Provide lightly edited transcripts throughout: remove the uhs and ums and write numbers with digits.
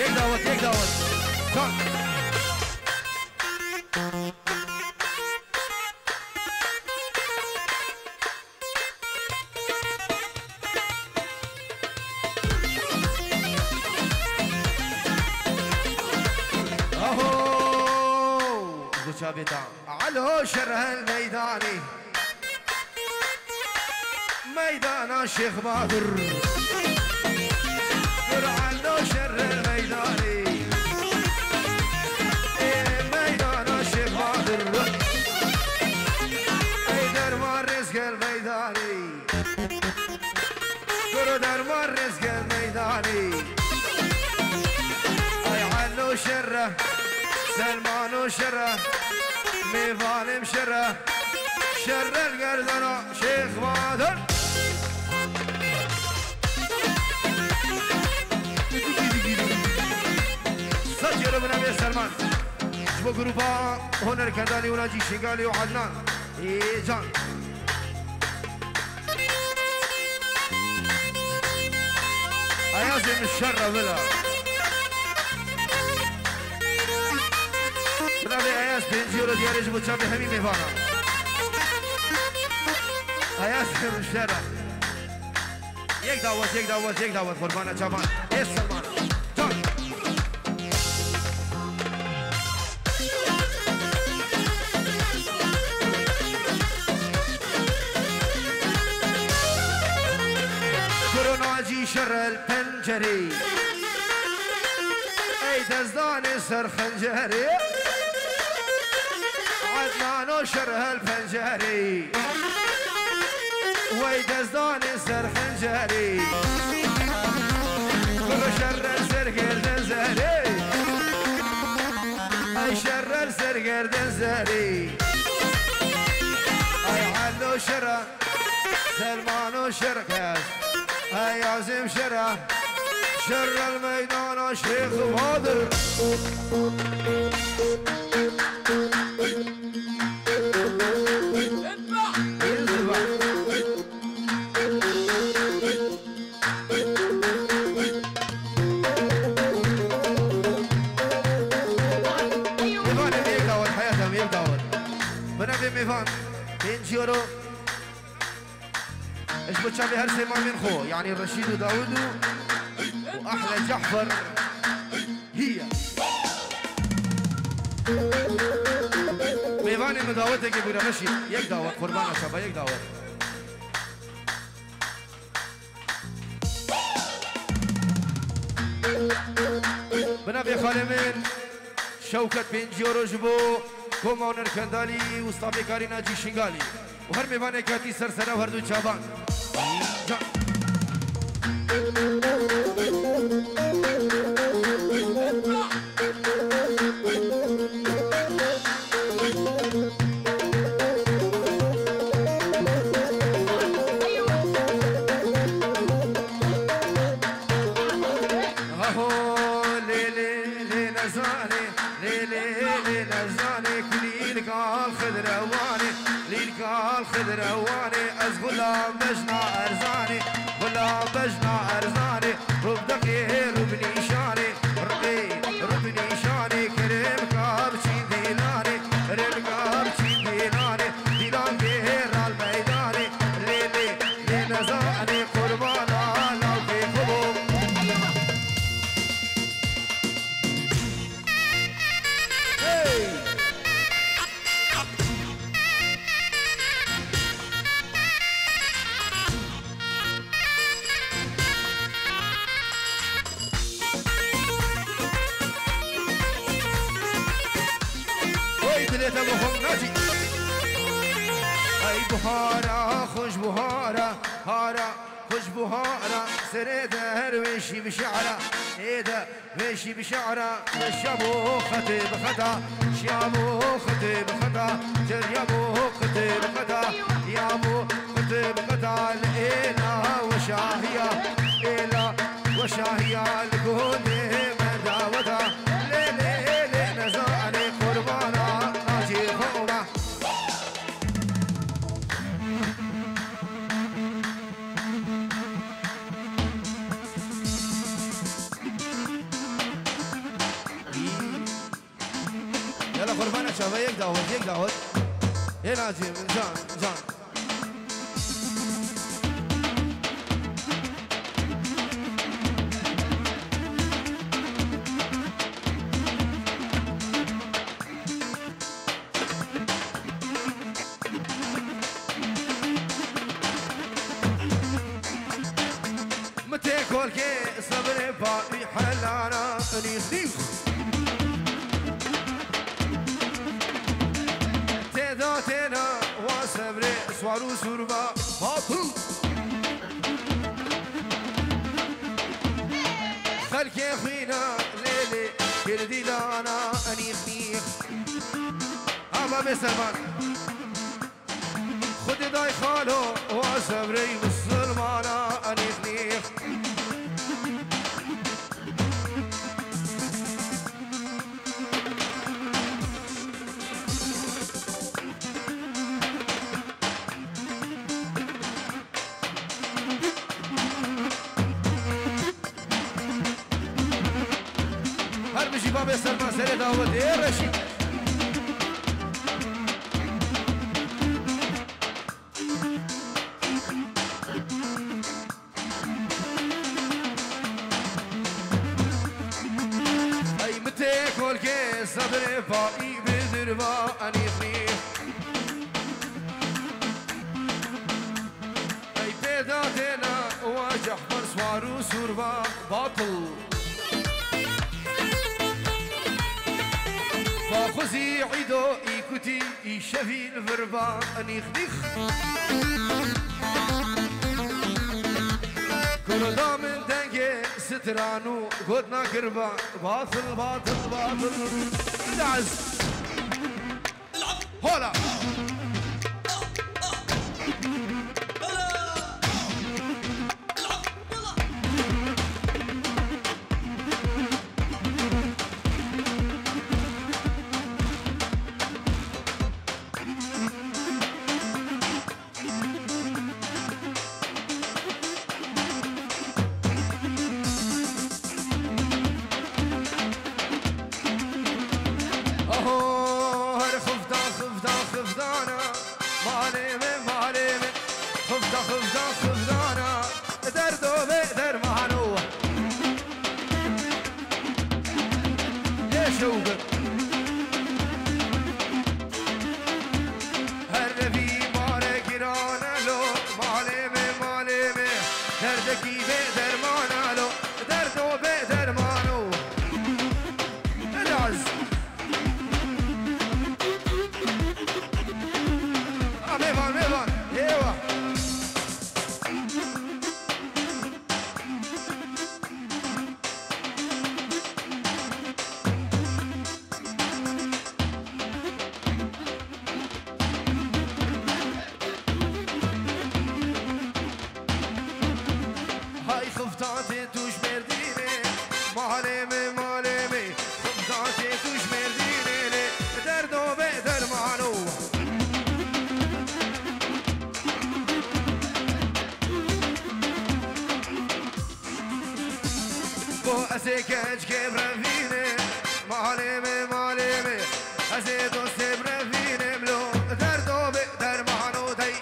یک دعوت جان. على شره الميداني ميدان الشيخ بادر على شر الميداني ميدان الشيخ بادر اي درمان رزق الميداني درمان رزق الميداني اي على شره سلمان وشره ميفان مشره شر القردنة شيخ بادر سجلوا من أبي سلمان شبو جروبا هنر كنداني وناجي شنقالي وعدنان إيه جان أيازم الشر بلا برادي اياس بنجيرو دياري جبو تشابي همي ميفانا اياس مشترى یک دعوت قربانا جوان ايه سلمان جان كروناجي شر البنجري اي دزدان سر خنجري عدنان وشره الفنجري ويدزدان السر خنجري وشر السر قردنزري اي شر السر قردنزري اي علو شره سلمان وشركاس اي عزيم شره شر الميدان وشيخ بادر ميفان ينجيرو ايش بتشابه هرسي ما من خو يعني الرشيد وداود واحلى جحفر هي ميفاني مداوتك يقول مشي يك داوت قربان شباب يك داوت بنبي خالمين شوكت بن جورو جبو كومونر كندالي وستافي كارينا جي شنغالي وهر ميوانه كاتي سرسره وهردو چابان خضرواني از غلام بجنا ارزاني غلام بجنا ارزاني ربدقي ربني شاني ربني شاني كريم كابشي ديناني كريم كابشي ديناني دينان غير الميداني ليلي لنزاني قربانا لو كيفهم اي بهارا خوش بهارا هارا خوش بهارا سر درويشي بشعره ايدا ويشي بشعره الشابو خطيب خطا شيابو خطيب خطا جريابو خطيب خطا يابو خطيب خطا الاله وشاهيه اله وشاهيه الكوني مداوته ليلي نزاني قربانا ناجي خوما يلا قربانة شباب يك داود ايه لازم جان كل كي صبري باقي حلانا نيخ تينا وصبري سوارو سوربا باطل خلكي خوينا ليلي كردي لانا نيخ اما بسلمان خدي داي خالو وصبري مسلمانا نيخ باب سلمان سري داود يا رشيد اي متى كل كي صبري باقي بدربا انيخني اي بيداتنا واجح برسوارو سوربا باطل فخزي عيدو إيكوتي إيشافي الفربا أنيخ كل دامن دنجي سترانو قدنا كربا باطل دعز هولا خفدانا دردو بقدر معنوه ليش وقف هرفي مالي كرانا لو مالي دردكي بقدر معنا لو دردو بقدر معنوه العز ميفان ايوه خفتاتي توش مرديني معلمي خفتاتي توش مرديني دردو بقدر معلو بو اسيكج كيف رفيني معلمي اسيدو سيب رفيني ملو دردو بقدر معلو دي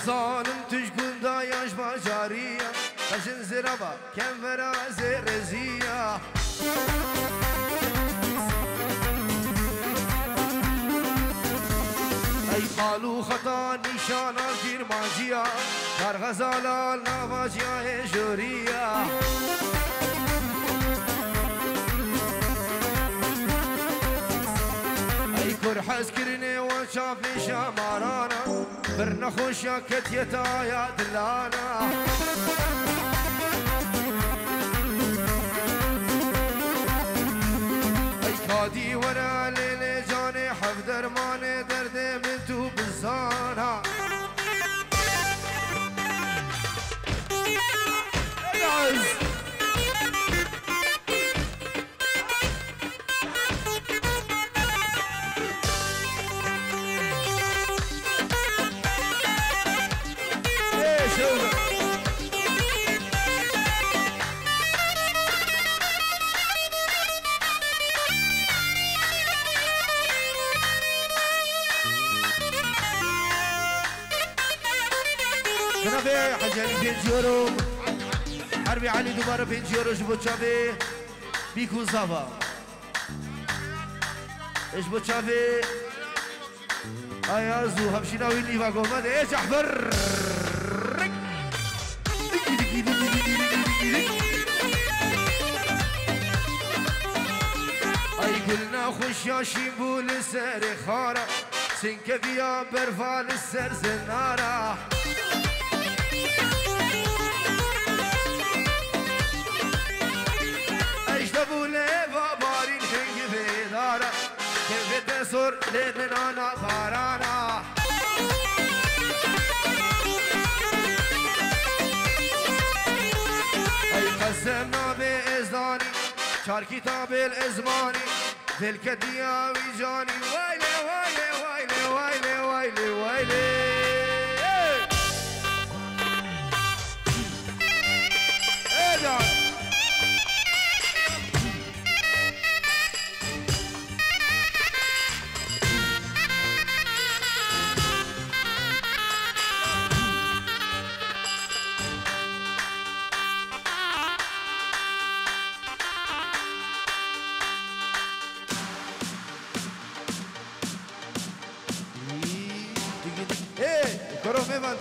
ظالم تشكون دايش بجارية خشن زربا كم فراز رزية أي قالوا خطاني نشانا گیرمانجیا در غزالا نواجیا جوریا ای کر حز کرنه و شافی شمارانا بر نخوشا کتیتا یا دلانا هادي ورا ليلي جاني حف درماني دردي من تو بزانا حجاني 5 يورو حربي علي دوباره 5 يورو جبو تشافي بيكو زافا ايش بو تشافي ايازو همشينا ويني باقومات ايش احضر اي قلنا خشاشي بول السر خارا سنكفيا برفان السر زنارا سر لدنانا بارانا ای قسمنا به ازدانی چار کتاب الازمانی دل کدیا وی جانی وایله وایله وایله وایله وایله وایله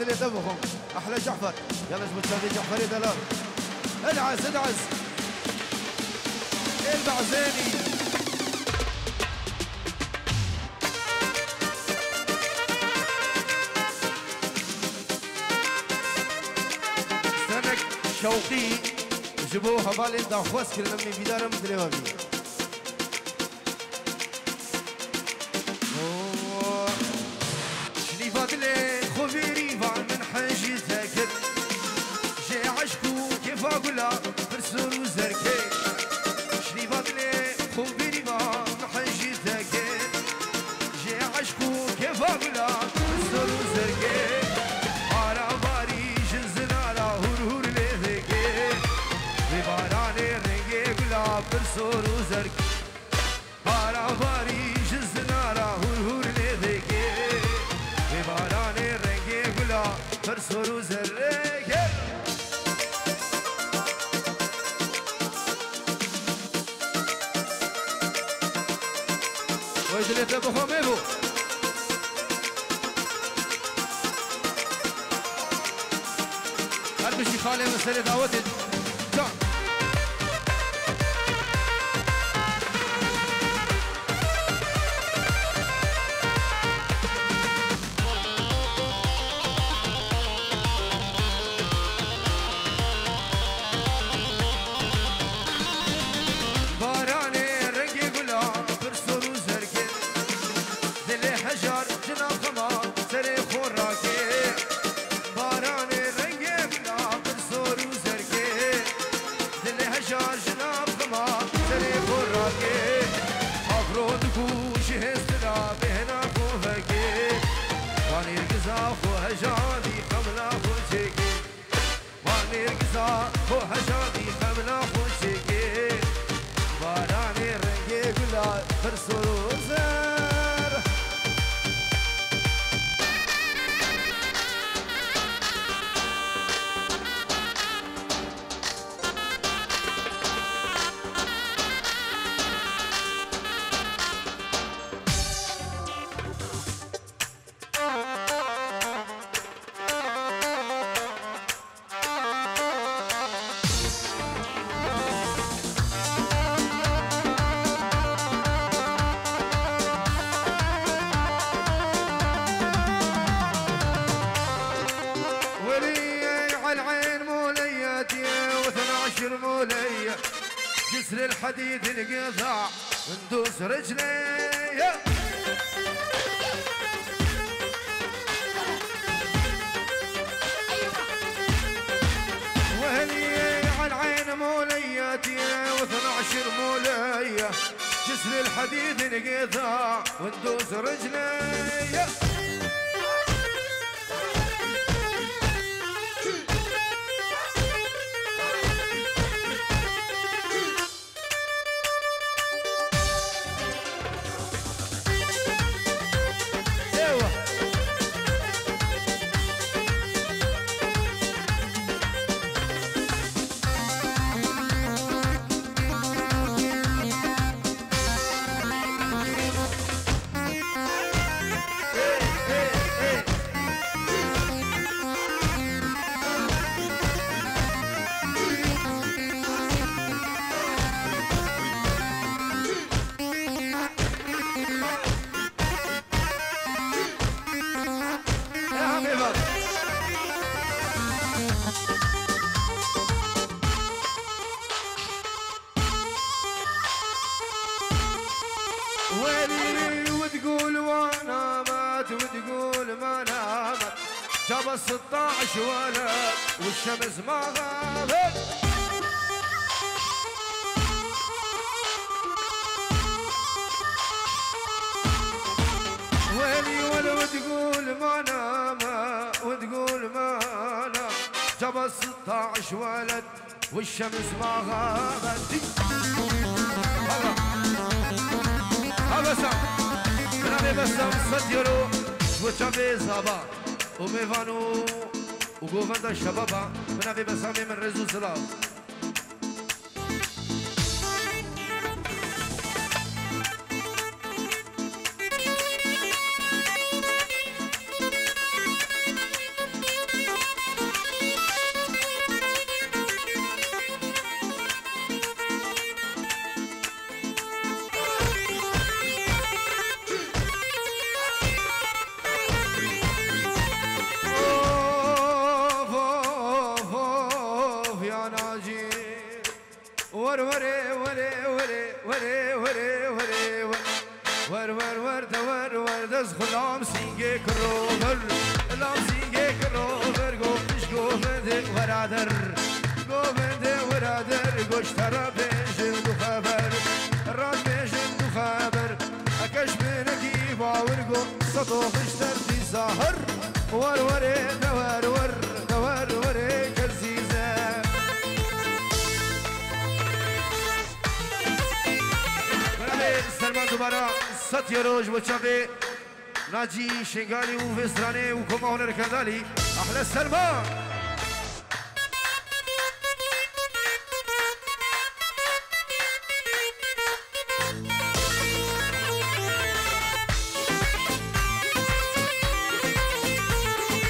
اللي دبهم احلى جعفر يلا اجبد شافي جعفري دلال ادعس ادعس البعزاني سنك شوقي جبوها بالي داخواس كل لمي بدارم دلوابي شليفات لي خبيري من حاجي ذاكر جاي عشقو كيف اقولها برسول وزركي شليفات لي خبيري من حاجي ذاكر جاي عشقو كيف اقولها برسول وزركي على باري جزنا على هور لي ذاكي بباراني رنجي قولها برسول وزركي على باري جزنا على هور لي ذاكي بباراني رنجي قولها برسول وزركي ويدلي تبخو ميبو هربشي خالي مسألة دعوتي جان الحديد انقطع وندوس رجلي وهلي على العين مولياتي و12 مولية جسر الحديد انقطع وندوس رجلي جاب 16 ولد والشمس ما غابت ويلي ولا وتقول ما نام وتقول ما نام جاب 16 ولد والشمس ما غابت هذا سام انا بسام ستيرو وتشابي زابا وميفانو وقوفندا الشبابة من أبي بسامي من رزو سلام خلام سینگه کروبر لام سینگه کروبر گفتش گفته ورادر گفته ورادر گشتر پیشن دو خبر راد پیشن دو خبر اکش بینکی باور گو سطو خشتر دی ظاهر ور وره دور ور دور وره کزیزه برای سلمان دوباره ستیه روش بچه ناجي شنغالي وفستراني وكما هنر كذالي احلى السلمان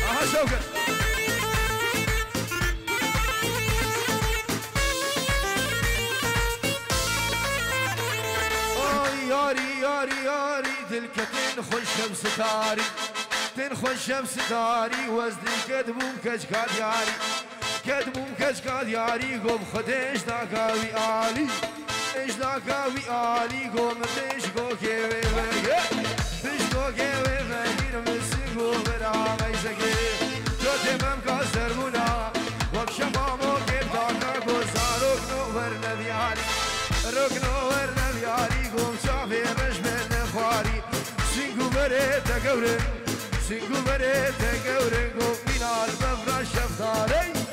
اها شوكت ياري ياري ياري دلكتين خشم ستاري تنخشم ستاري وزني كدبوم كشكاد ياري كدبوم كشكاد ياري قوم خدش داكاوي آلي ايش داكاوي آلي قوم تشكو كيوي فقه تشكو كيوي فقير مسيقو برا ميزكي جو تمام كاسر منا وبشمامو كيف داكا قوزا ركنو ورنبي آلي ركنو ورنبي آلي قوم شافي رجمن خواري سينكو بريت قورن سينكو بريت قورن قوم من المفرش شفتاري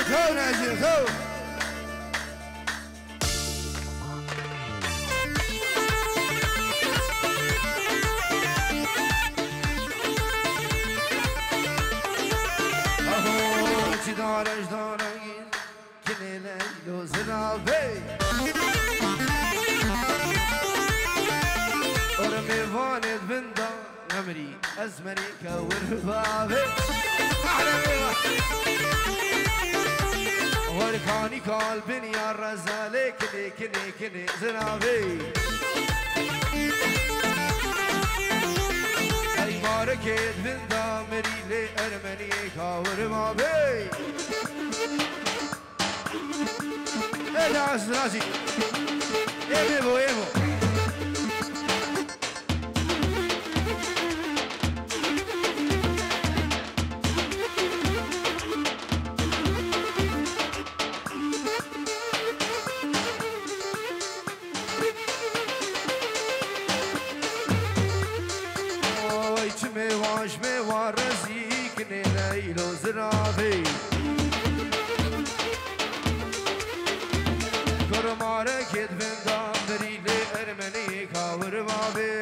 خو نازل خو اهو جدار اجدار كلنا يوزنا بي ارمي أزمني كور بابي أحلى وركاني قلبي يا رزالي كني كني كني زنابي أي ماركت من دامري لي أرمني كور بابي لا راسي ايبو ايبو اوي تمي واش مي ورزيك نيلو زرافي ماركت من دامري لي أرمني كاور بابي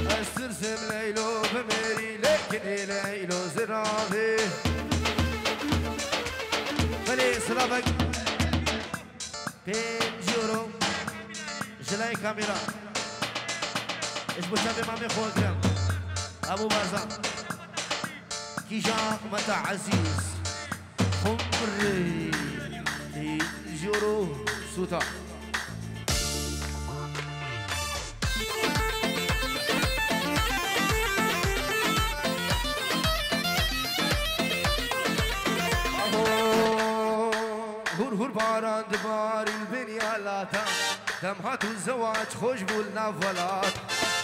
استرسم ليلو بمري لكني ليلو زرابي فلي سلافك بينجورو جلاي كاميرا ايش بتشابه مامي خوكرم ابو بارزان كيجاك متى عزيز خمري جورو سوتا هور باران دبار البنيا لاتا دمهات الزواج خوش بولنا فلات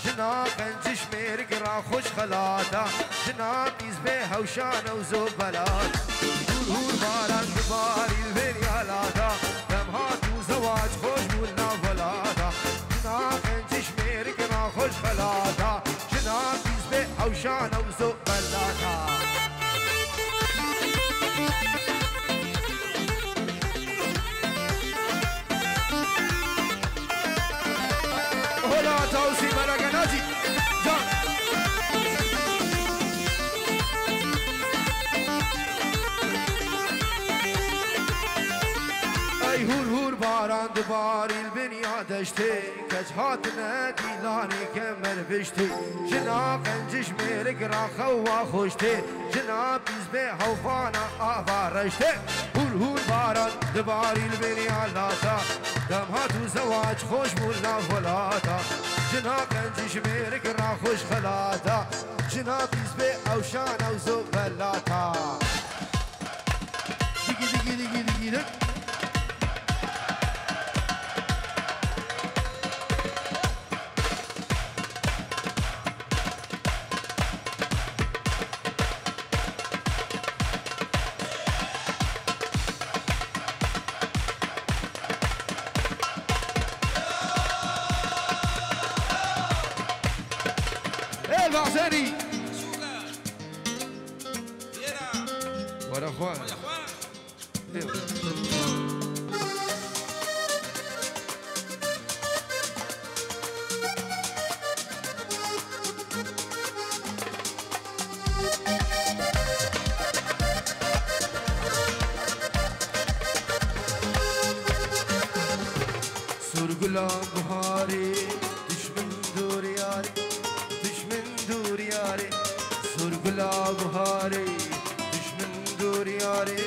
جناب انجش ميرك را خوش خلاتا جناب يزبيها وشانا وزوبلات هور باران دبار البنيا لاتا دمهات الزواج خوش بولنا فلاتا جناب انجش ميرك را خوش خلاتا جناب يزبيها وشانا وزوبلاتا هلا توسي ملك ناجي جان اي هور باران دباري البنيا دشتي كجهاتنا ديلاني كمر بشتي جناب انجش ميرك راخا وخوشتي جناب يزبي حوفانا افارشتي هور باران دباري البنيا لاتا دمهات وزواج خوش بولنا فلاتا جناب انجش ميرك را خوش خلاتا جناب يزبي اوشانا وزوبلاتا ديكي ديكي ديكي ديكي ديكي البعثاني ولا اخوان سرگلا بهاری دشمن دور یاری دور یاری سرگلا بهاری دشمن دور یاری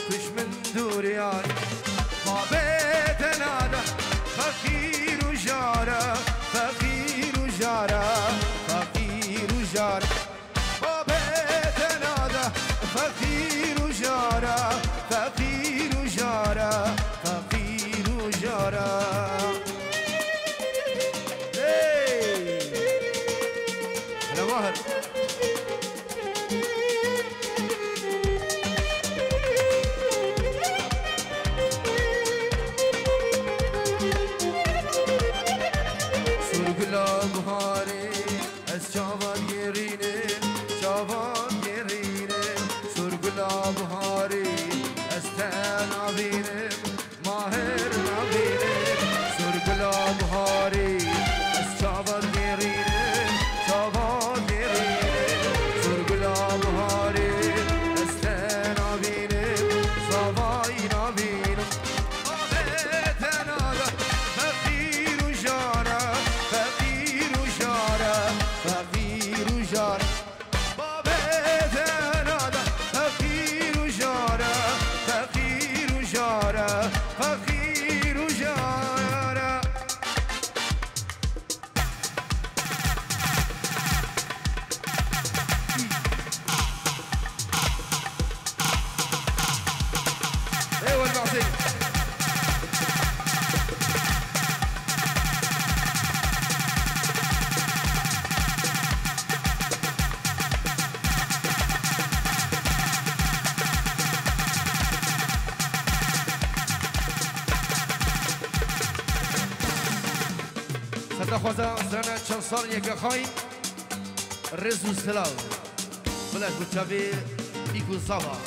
دشمن دور یاری ما بیتنادا فقیر و جارا فقیر و جارا فقیر و جارا ما بیتنادا فقیر و جارا فقیر و جارا فقیر و جارا ماهر سرگلا بهاری از چاوان گرینه چاوان گرینه سرگلا بهاری از تن آبینه ماهر آبینه سرگلا بهاری از چاوان گرینه چاوان فقير وجارة فقير دل خوزا سنة چند سال یک خواهی رز و سلاو بلش بچاوی بیکو صبا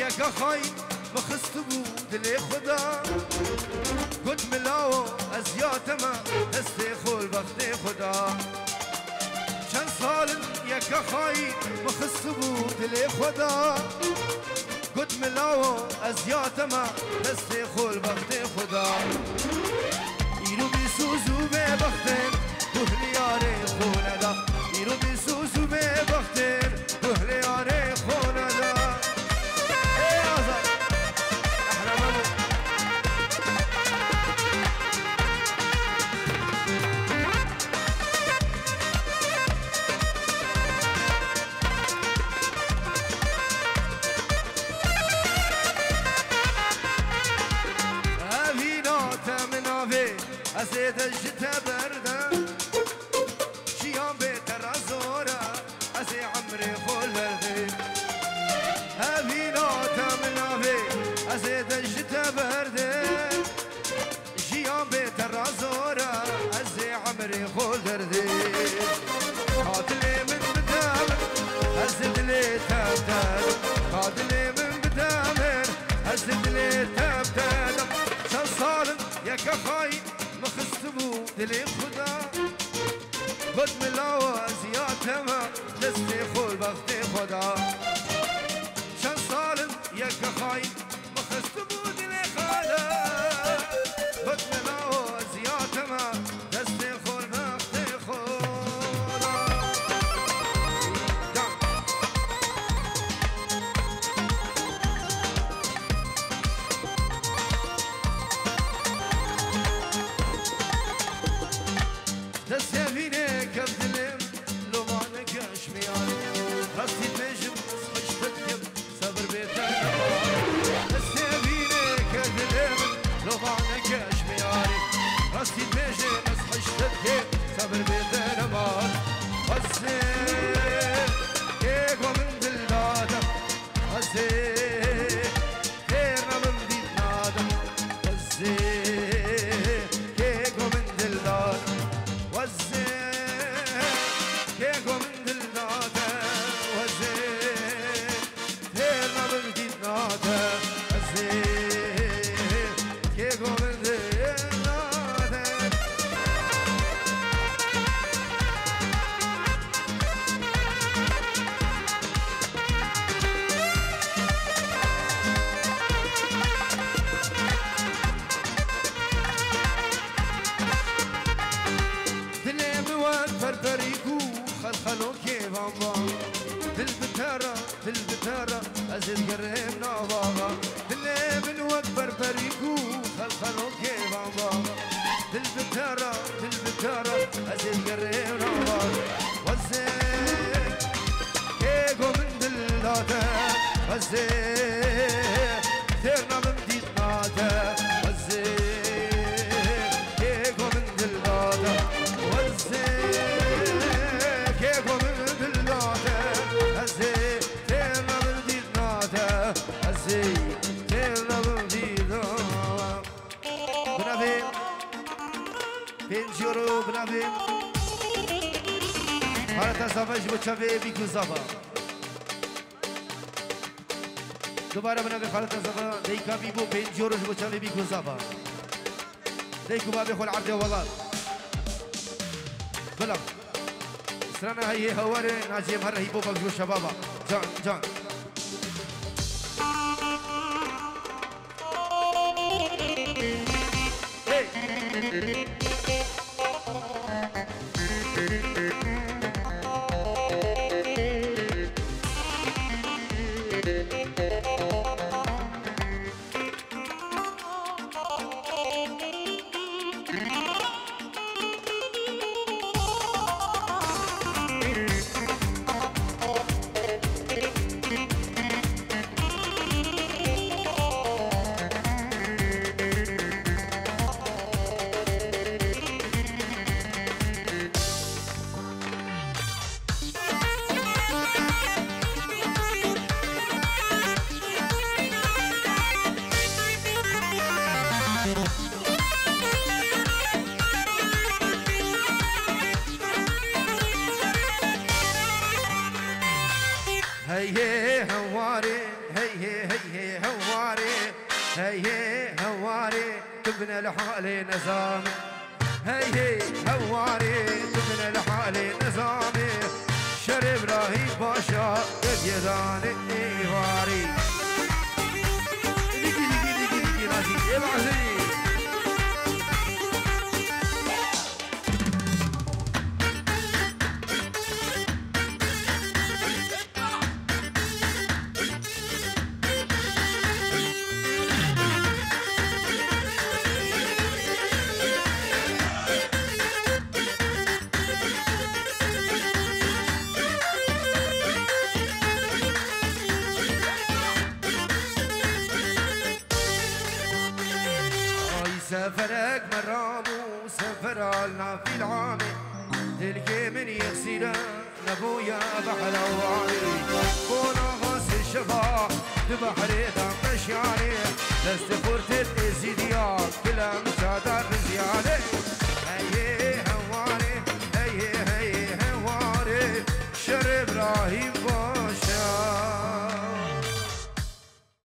یک خواهی مخست بود دل خدا گد ملاو از یاتما دست خول وقت خدا چند سال یک خواهی مخست بود دل خدا گد ملاو از یاتما دست خول وقت خدا ایرو بی سوزو به بختن دهلیاره خوندا ایرو بی سوزو به بختن دهلیاره خوندا ازید الشتا برده شیام بهتر از زوره از عمري خول برده هبیناتا منافی ازید الشتا برده شیام بهتر از زوره از عمري خول برده قاتلی من بدامن ازید لی تبتد قاتلی من بدامن ازید لی تبتد چند سالم یک خواهی مخستبو دلی خدا قد ملاو ازیاتما دستی خول بخت خدا چند سالم یک خواهی مخستبو دلی خدا قد ملاو ازیاتما دستی خول بخت خدا دستيفيني كبدلم لو ما نكاش ميان راسي تنجم صحشتك صبر بيتنا دستيفيني كبدلم لو ما نكاش ميان راسي تنجم صحشتك صبر بيتنا مال وزين كيكو من دلدادم وزين كيرنا من بيتنادم وزين كيكو من دلدادم وزين كيكو من دلداده وزين تيرنا من دلداده وزين كيكو من دلداده فرفريكو خلخلو كيفان بان دل بتارا ازيد قريبنا بابا دل من وقت فرفريكو خلخلو كيفان بان دل بتارا ازيد قريبنا بابا وزين كيكو من دلاته وزين تيرنا من ديتناته وزين كيكو من دلاته وزين كيكو من دلاته وزين تيرنا من ديتناته وزين تيرنا من ديتناته بنافي بنجورو بنافي حالتا زفاش بچاوه بیکو زفا دوباره بنافي حالتا زفا دیکا بیبو بنجوروش بچاوه بیکو زفا دیکو بابي خو العبد والله بلا سرانا هي هواري ناجي مهر هي بوبا جو شبابا جان جان هي هواري تبنى لحالي نظامي هي هواري تبنى لحالي نظامي شرب راهي باشا قد يداني ايواري ديكي ديكي ديكي ديكي ناسي ابعزي سفرك مرامو سفرالنا في العامي تلقي من يغسينا نبويا بحلواني كونا غاس الشفا تبحري دام مشياني تستفرت الازيديات كلا مشادر زيادة هي هواري هي هواري شرب راهي